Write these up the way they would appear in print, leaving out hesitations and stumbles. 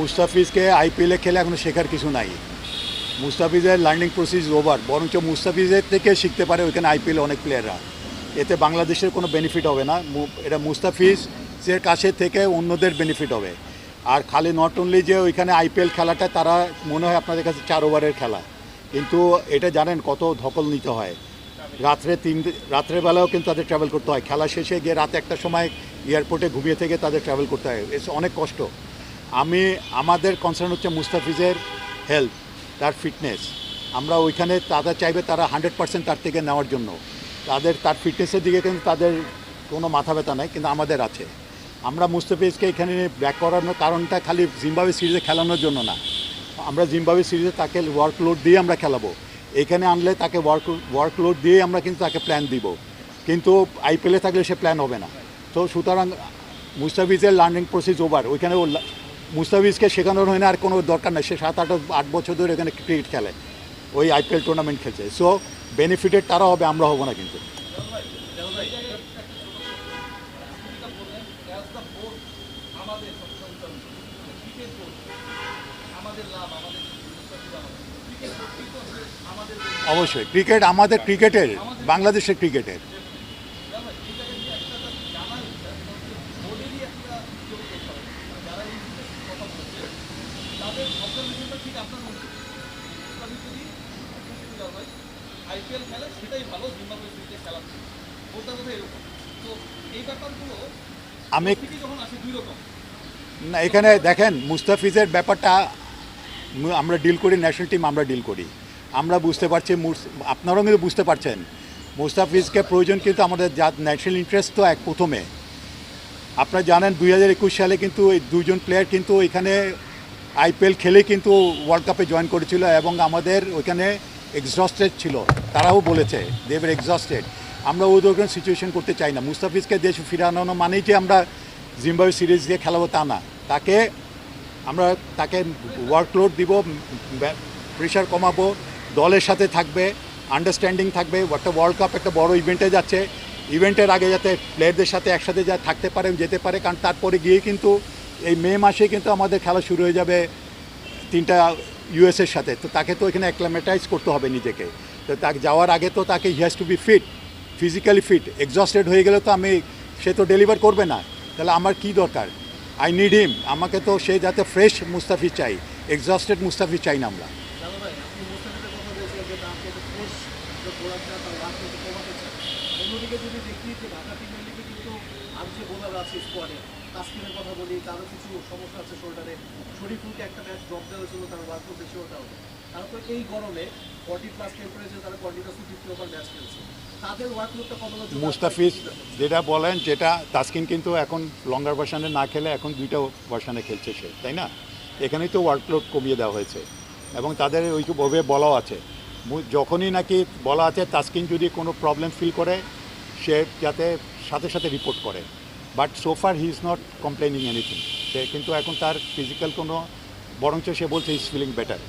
মুস্তাফিজকে আইপিএলে খেলে এখনো শেখার কিছু নাই। মুস্তাফিজের লার্নিং প্রসেস ওভার, বরঞ্চ মুস্তাফিজের থেকে শিখতে পারে ওইখানে আইপিএলে অনেক প্লেয়াররা। এতে বাংলাদেশের কোনো বেনিফিট হবে না, এটা মুস্তাফিজের কাছে থেকে অন্যদের বেনিফিট হবে। আর খালি নট অনলি যে ওইখানে আইপিএল খেলাটা তারা মনে হয় আপনাদের কাছে 4 ওভারের খেলা, কিন্তু এটা জানেন কত ধকল নিতে হয়। রাত্রেবেলাও কিন্তু তাদের ট্রাভেল করতে হয়, খেলা শেষে গিয়ে রাত 1টার সময় এয়ারপোর্টে ঘুমিয়ে থেকে তাদের ট্রাভেল করতে হয়, অনেক কষ্ট। আমাদের কনসার্ন হচ্ছে মুস্তাফিজের হেলথ, তার ফিটনেস। আমরা ওইখানে তারা চাইবে তারা 100% তার থেকে নেওয়ার জন্য, তার ফিটনেসের দিকে কিন্তু তাদের কোনো মাথা ব্যথা নাই, কিন্তু আমাদের আছে। আমরা মুস্তাফিজকে এখানে ব্যাক করানোর কারণটা খালি জিম্বাবুয়ে সিরিজে খেলানোর জন্য না, আমরা জিম্বাবুয়ে সিরিজে তাকে ওয়ার্কলোড দিয়ে আমরা খেলাবো। এখানে আনলে তাকে ওয়ার্কলোড দিয়ে আমরা কিন্তু তাকে প্ল্যান দিব, কিন্তু আইপিএলে থাকলে সে প্ল্যান হবে না। তো সুতরাং মুস্তাফিজের লার্নিং প্রসেস ওভার, ওইখানে মুস্তাফিজকে শেখানোর হয় না, আর কোনো দরকার নেই। সে 7-8 বছর ধরে এখানে ক্রিকেট খেলে, ওই আইপিএল টুর্নামেন্ট খেলছে। সো বেনিফিটেড তারা হবে, আমরা হব না। কিন্তু অবশ্যই ক্রিকেট আমাদের, ক্রিকেটের বাংলাদেশের ক্রিকেটের আইপিএল খেলে সেটাই ভালো, জিম্বাবুয়ে সিরিজে খেলা বলতে কথা এরকম। তো এই ব্যাপারগুলো আমি যখন আসে দুই রকম না, এখানে দেখেন মুস্তাফিজের ব্যাপারটা আমরা ডিল করি, ন্যাশনাল টিম আমরা ডিল করি, আমরা বুঝতে পারছি, আপনারাও কিন্তু বুঝতে পারছেন মুস্তাফিজকে প্রয়োজন, কিন্তু আমাদের যা ন্যাশনাল ইন্টারেস্ট তো প্রথমে আপনারা জানেন 2021 সালে কিন্তু এই দুজন প্লেয়ার কিন্তু এখানে আইপিএল খেলে কিন্তু ওয়ার্ল্ড কাপে জয়েন করেছিল, এবং আমাদের ওইখানে এক্সস্টেড ছিল, তারাও বলেছে দেবের এক্সস্টেড। আমরা ওই ধরনের সিচুয়েশন করতে চাই না। মুস্তাফিজকে দেশে ফিরানো মানেই যে আমরা জিম্বাবুয়ে সিরিজ দিয়ে খেলাবো তা না, তাকে ওয়ার্কলোড দিব, প্রেশার কমাবো, দলের সাথে থাকবে, আন্ডারস্ট্যান্ডিং থাকবে। একটা ওয়ার্ল্ড কাপ একটা বড় ইভেন্টে যাচ্ছে, ইভেন্টের আগে যাতে প্লেয়ারদের সাথে একসাথে থাকতে পারে, যেতে পারে, কারণ তারপরে গিয়ে কিন্তু এই মে মাসে কিন্তু আমাদের খেলা শুরু হয়ে যাবে 3টা ইউএসের সাথে। তো তাকে তো এখানে অ্যাক্লামেটাইজ করতে হবে নিজেকে। তো তাকে যাওয়ার আগে তো তাকে he has to be fit, physically fit. Exhausted হয়ে গেলে তো সে তো ডেলিভার করবে না, তাহলে আমার কি দরকার? আই নিড হিম। আমাকে তো সে যাতে ফ্রেশ মুস্তাফিজ চাই, এক্সস্টেড মুস্তাফিজ চাই না আমরা। অন্যদিকে যদি দেখি যে ঢাকা প্রিমিয়ার লিগে কিন্তু আর যে বোলার আছে স্কোয়াডে, তাসকিনের কথা বলি, তারও কিছু সমস্যা আছে শোল্ডারে। শরীফুলকে একটা ম্যাচ ড্রপ দেওয়া হয়েছিল, তার ওয়ার্কআউট বেশি ওটা হবে। তারা তো এই গরমে 40+ টেম্পারেচার তারা কন্টিনিউসলি 50 ওভার ম্যাচ খেলছে, তাদের ওয়ার্কলোডটা কমানো। মুস্তাফিজ যেটা বলেন, যেটা তাসকিন কিন্তু এখন লঙ্গার ভার্সানে না খেলে এখন 2টা ভার্সানে খেলছে সে, তাই না? এখানেই তো ওয়ার্কলোড কমিয়ে দেওয়া হয়েছে, এবং তাদের ওইভাবে বলাও আছে। যখনই নাকি বলা আছে তাসকিন যদি কোনো প্রবলেম ফিল করে সে যাতে সাথে সাথে রিপোর্ট করে, but so far he is not complaining anything. সে কিন্তু এখন তার ফিজিক্যাল কোনো, বরঞ্চ সে বলছে ইজ ফিলিং বেটার,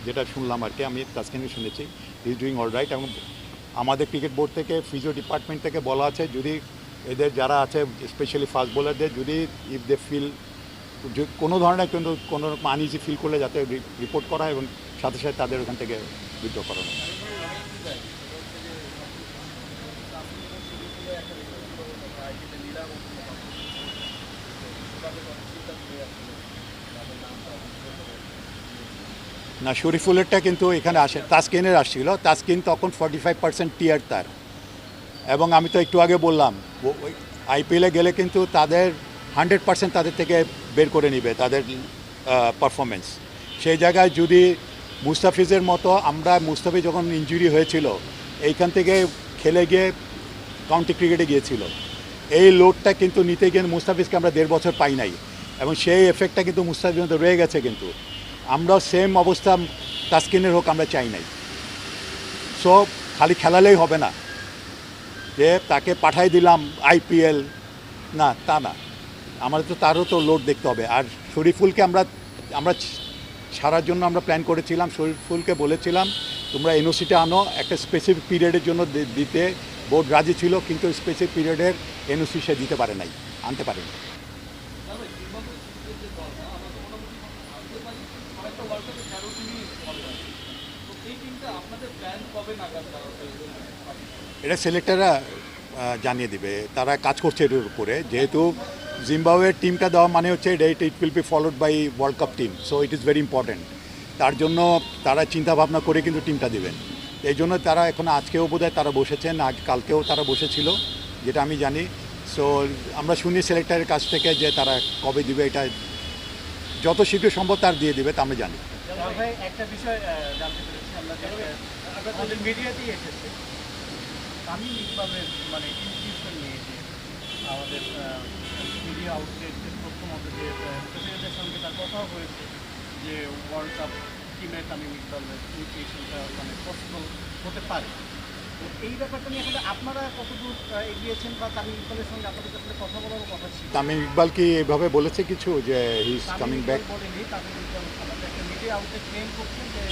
যেটা শুনলাম আর কি, আমি তাসকিনকে শুনেছি ইজ ডুইং অল রাইট। এবং আমাদের ক্রিকেট বোর্ড থেকে, ফিজিও ডিপার্টমেন্ট থেকে বলা আছে যদি এদের যারা আছে স্পেশালি ফাস্ট বোলারদের যদি ইফ দে ফিল কোনো ধরনের কোনো আনইজি ফিল করলে যাতে রিপোর্ট করা হয়, এবং সাথে সাথে তাদের ওখান থেকে উইথড্র করানো। না, শরীফুলেরটা কিন্তু এখানে আসে, তাসকিনের আসছিল। তাসকিন তখন 45% টিয়ার তার, এবং আমি তো একটু আগে বললাম আইপিএলে গেলে কিন্তু তাদের 100% তাদের থেকে বের করে নিবে তাদের পারফরমেন্স। সেই জায়গায় যদি মুস্তাফিজের মতো, মুস্তাফিজ যখন ইনজুরি হয়েছিল এইখান থেকে খেলে গিয়ে কাউন্টি ক্রিকেটে গিয়েছিল, এই লোডটা কিন্তু নিতে গিয়ে মুস্তাফিজকে আমরা 1.5 বছর পাই নাই, এবং সেই এফেক্টটা কিন্তু মুস্তাফিজের মধ্যে রয়ে গেছে। কিন্তু আমরা সেম অবস্থা তাসকিনের হোক আমরা চাই নাই। সো খালি খেলালেই হবে না যে তাকে পাঠাই দিলাম আইপিএল, না তা না, আমাদের তো তারও তো লোড দেখতে হবে। আর শরীফুলকে আমরা ছাড়ার জন্য আমরা প্ল্যান করেছিলাম, শরীফুলকে বলেছিলাম তোমরা এনওসিটা আনো, একটা স্পেসিফিক পিরিয়ডের জন্য দিতে বোর্ড রাজি ছিল, কিন্তু স্পেসিফিক পিরিয়ডের এনওসি সে দিতে পারে নাই, আনতে পারেনি। একটা ওয়ার্ল্ড কাপে 13 টিমই হবে। তো এই টিমটা আপনাদের প্ল্যান কবে নাগাদ এটা সিলেক্টররা জানিয়ে দিবে, তারা কাজ করছে এর উপরে। যেহেতু জিম্বাবুয়ের টিমটা দেওয়া মানে হচ্ছে it will be followed by world cup team, so it is very important. তার জন্য তারা চিন্তা ভাবনা করে কিন্তু টিমটা দেবেন। এই জন্য তারা এখন আজকেও বোধহয় তারা বসেছেন, কালকেও তারা বসেছিল, যেটা আমি জানি। সো আমরা শুনি সিলেক্টরের কাছ থেকে যে তারা কবে দিবে, এটা যত শীঘ্র সম্ভব তার দিয়ে দিবে, তা আমি জানি। ভাই একটা বিষয় জানতে পেরেছি আমরা যে আমাদের মিডিয়াতেই এসেছে তামিম ইকবালের মানে ইনফিউশন নিয়ে যে আমাদের মিডিয়া আউটলেটের তথ্য মতো যে প্রেসিডেন্টের সঙ্গে তার কথাও হয়েছে যে ওয়ার্ল্ড কাপ টিমে তামিম ইকবালের ইনফিউশনটা মানে পসিবল হতে পারে। তো এই ব্যাপারটা নিয়ে আসলে আপনারা কতদূর এগিয়েছেন বা তামিম ইকবালের সঙ্গে আপনাদের আসলে কথা বলারও কথা ছিল? তামিম ইকবাল কি এভাবে বলেছে কিছু যে হি ইজ কামিং ব্যাক? বলেনি, তামিম ইকবাল আমাদের একটা মিডিয়া আউটলেট ক্লেম করছেন যে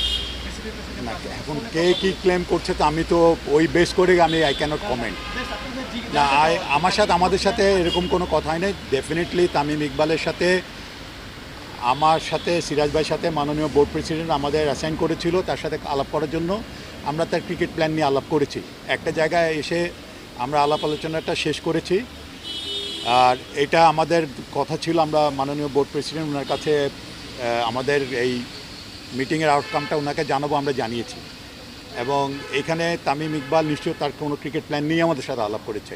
প্রেসিডেন্টের সঙ্গে না, তার এখন ফোনে কে কথা কি ক্লেম করছে তো আমি তো ওই বেস করে আই ক্যানট কমেন্ট। বেশ, আপনাদের না, জিজ্ঞাসা আমাদের সাথে এরকম কোনো কথা হয় না। ডেফিনেটলি তামিম ইকবালের সাথে, আমার সাথে, সিরাজ ভাইয়ের সাথে মাননীয় বোর্ড প্রেসিডেন্ট আমাদের অ্যাসাইন করেছিল তার সাথে আলাপ করার জন্য। আমরা তার ক্রিকেট প্ল্যান নিয়ে আলাপ করেছি, একটা জায়গায় এসে আমরা আলাপ আলোচনাটা শেষ করেছি। আর এটা আমাদের কথা ছিল, আমরা মাননীয় বোর্ড প্রেসিডেন্ট ওনার কাছে আমাদের এই মিটিংয়ের আউটকামটা ওনাকে জানাবো, আমরা জানিয়েছি। এবং এখানে তামিম ইকবাল নিশ্চয় তার কোনো ক্রিকেট প্ল্যান নিয়ে আমাদের সাথে আলাপ করেছে।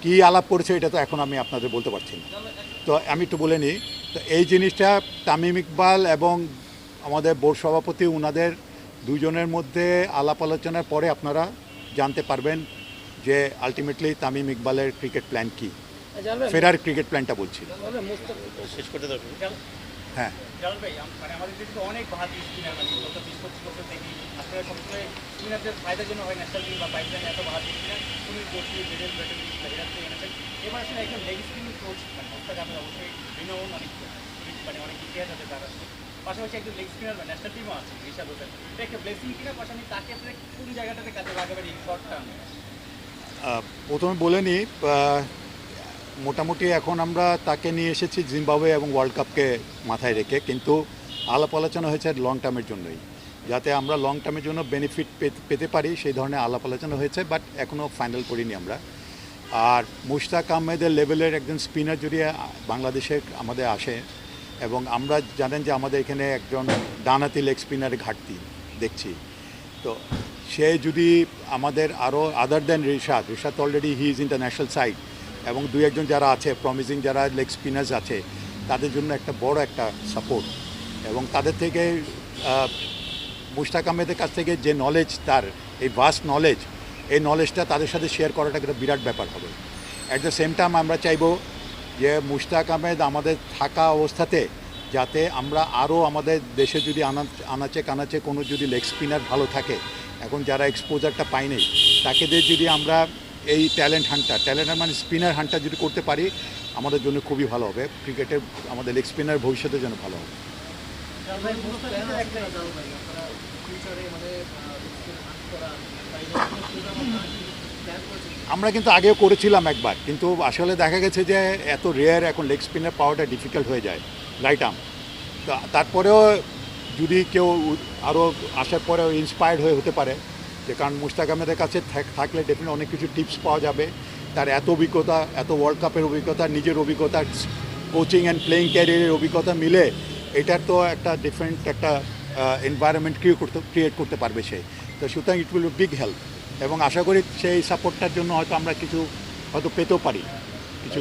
কী আলাপ করেছে এটা তো এখন আমি আপনাদের বলতে পারছি না। তো আমি একটু বলে নিই, তো এই জিনিসটা তামিম ইকবাল এবং আমাদের বোর্ড সভাপতি ওনাদের দুজনের মধ্যে আলাপ আলোচনার পরে আপনারা জানতে পারবেন যে আলটিমেটলি তামিম ইকবালের ক্রিকেট প্ল্যান কী, ফেরার ক্রিকেট প্ল্যানটা বলছি। শেষ করতে দেবেন। হ্যাঁ, জালাল ভাই, মানে আমাদের দেশে তো অনেক বাহাতি স্পিনার, মানে গত 20-25 বছর দেখি আপনারা সবসময় স্পিনারদের ফায়দার জন্য হয় ন্যাশনাল টিম বা পাইপলাইন এত বাহাতি স্পিনার সুনীল জোশী, বেডেল ব্যাটারি এরাতে এনেছেন। এবার আসলে একজন লেগ স্পিনিং কোচ মানে মোস্তাক আহমেদ অবশ্যই রিনোন অনেক মানে অনেক ইতিহাস আছে তার আসলে, পাশাপাশি একজন লেগ স্পিনার বা ন্যাশনাল টিমও আছে রিশাদ হোসেন। এটা একটা ব্লেসিং কিনা, পাশাপাশি তাকে আপনারা কোন জায়গাটাতে কাজে লাগাবেন এই শর্ট টার্মে? প্রথমে বলে নিই, মোটামুটি এখন আমরা তাকে নিয়ে এসেছি জিম্বাবুয়ে এবং ওয়ার্ল্ড কাপকে মাথায় রেখে, কিন্তু আলাপ আলোচনা হয়েছে লং টার্মের জন্যই, যাতে আমরা লং টার্মের জন্য বেনিফিট পেতে পারি সেই ধরনের আলাপ আলোচনা হয়েছে, বাট এখনও ফাইনাল করিনি আমরা। আর মুশতাক আহমেদের লেভেলের একজন স্পিনার যদি বাংলাদেশে আমাদের আসে, এবং আমরা জানেন যে আমাদের এখানে একজন ডানহাতি লেগ স্পিনারের ঘাটতি দেখছি, তো সে যদি আমাদের আরও other then Rishad already he is international side, এবং দুই একজন যারা আছে প্রমিজিং যারা লেগ স্পিনার্স আছে তাদের জন্য একটা বড় একটা সাপোর্ট। এবং তাদের থেকে মুশতাক আহমেদের কাছ থেকে যে নলেজ, তার এই ভাস্ট নলেজ, এই নলেজটা তাদের সাথে শেয়ার করাটা একটা বিরাট ব্যাপার হবে। অ্যাট দ্য সেম টাইম আমরা চাইবো যে মুশতাক আহমেদ আমাদের থাকা অবস্থাতে যাতে আমরা আরও আমাদের দেশে যদি আনাচে কানাচে কোনো যদি লেগ স্পিনার ভালো থাকে, এখন যারা এক্সপোজারটা পায়নি তাকে দিয়ে যদি আমরা এই ট্যালেন্ট মানে স্পিনার হান্টটা যদি করতে পারি আমাদের জন্য খুবই ভালো হবে। ক্রিকেটের আমাদের লেগ স্পিনার ভবিষ্যতের জন্য ভালো হবে। আমরা কিন্তু আগেও করেছিলাম একবার, কিন্তু আসলে দেখা গেছে যে এত রেয়ার এখন লেগ স্পিনার পাওয়াটা ডিফিকাল্ট হয়ে যায় রাইট আর্ম। তারপরেও যদি কেউ আরও আসার পরেও ইন্সপায়ার্ড হতে পারে, যে কারণ মুশতাক আহমেদের কাছে থাকলে ডেফিনেটলি অনেক কিছু টিপস পাওয়া যাবে। তার এত অভিজ্ঞতা, এত ওয়ার্ল্ড কাপের অভিজ্ঞতা, নিজের অভিজ্ঞতা, কোচিং অ্যান্ড প্লেয়িং ক্যারিয়ারের অভিজ্ঞতা মিলে এটার তো একটা ডিফারেন্ট একটা এনভায়রনমেন্ট ক্রিয়েট করতে পারবে সে। তো সুতরাং ইট উইল বিগ হেল্প, এবং আশা করি সেই সাপোর্টটার জন্য হয়তো আমরা কিছু হয়তো পেতেও পারি কিছু।